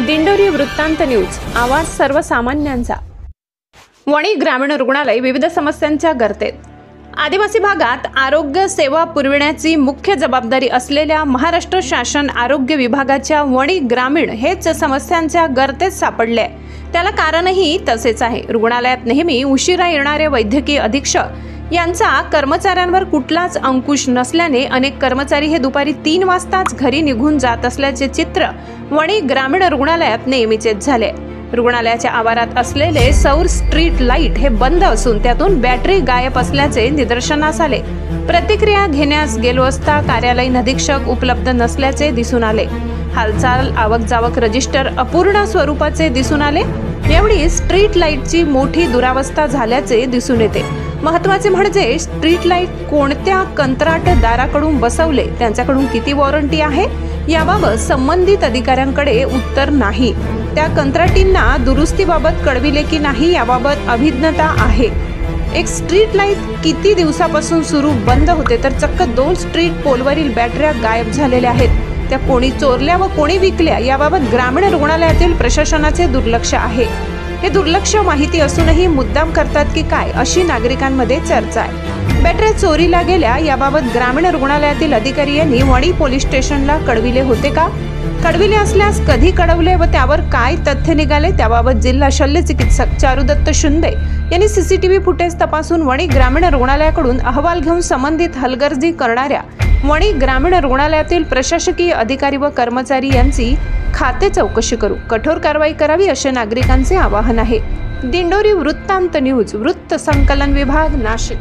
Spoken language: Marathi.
दिंडोरी वृत्तांत न्यूज, आवाज सर्वसामान्यांचा। वणी ग्रामीण रुग्णालय विविध समस्यांच्या गर्तेत। आदिवासी भागात आरोग्य सेवा पुरविण्याची मुख्य जबाबदारी असलेल्या महाराष्ट्र शासन आरोग्य विभागाच्या वणी ग्रामीण हेच समस्यांच्या गर्तेत सापडले। त्याला कारणही तसेच आहे। रुग्णालयात नेहमी उशिरा येणारे वैद्यकीय अधीक्षक यांचा कर्मचाऱ्यांवर कुठलाच अंकुश नसल्याने अनेक कर्मचारी हे दुपारी 3 वाजताच घरी निघून जात असल्याचे चित्र वणी ग्रामीण रुग्णालयात नेहमीचेच झाले। रुग्णालयाच्या आवारात असलेले सौर स्ट्रीट लाईट हे बंद असून त्यातून बॅटरी गायब असल्याचे निदर्शनास आले। प्रतिक्रिया घेण्यास गेलो असता कार्यालयीन अधीक्षक उपलब्ध नसल्याचे दिसून आले। हालचाल आवक जावक रजिस्टर अपूर्ण स्वरूपाचे दिसून आले। एवढी स्ट्रीट लाईटची मोठी दुरावस्था झाल्याचे दिसून येते। महत्त्वाचे म्हणजे स्ट्रीट लाईट कोणत्या कंत्राटदाराकडून बसवले, त्यांच्याकडून किती वॉरंटी आहे याबाबत संबंधित अधिकाऱ्यांकडे उत्तर नाही। त्या कंत्राटींना दुरुस्तीबाबत कळविले की नाही याबाबत अभिज्ञता आहे। एक स्ट्रीट लाईट किती दिवसापासून सुरू बंद होते तर चक्क 2 स्ट्रीट पोलवरील बॅटऱ्या गायब झालेल्या आहेत। त्या कोणी चोरल्या व कोणी विकल्या याबाबत ग्रामीण रुग्णालयातील प्रशासनाचे दुर्लक्ष आहे। हे दुर्लक्ष माहिती असूनही मुद्दाम करतात की काय अशी नागरिकांमध्ये चर्चा आहे। बॅटऱ्या चोरीला गेल्या याबाबत ग्रामीण रुग्णालयातील अधिकारी यांनी वणी पोलीस स्टेशनला कळविले होते का? कळविले असल्यास कधी कळवले व त्यावर काय तथ्य निघाले त्याबाबत जिल्हा शल्य चिकित्सक चारुदत्त शिंदे यांनी सीसीटीव्ही फुटेज तपासून वणी ग्रामीण रुग्णालयाकडून अहवाल घेऊन संबंधित हलगर्जी करणाऱ्या वणी ग्रामीण रुग्णालयातील प्रशासकीय अधिकारी व कर्मचारी यांची खाते चौकशी करू कठोर कारवाई करावी असे नागरिकांचे आवाहन आहे। दिंडोरी वृत्तांत न्यूज, वृत्त संकलन विभाग, नाशिक।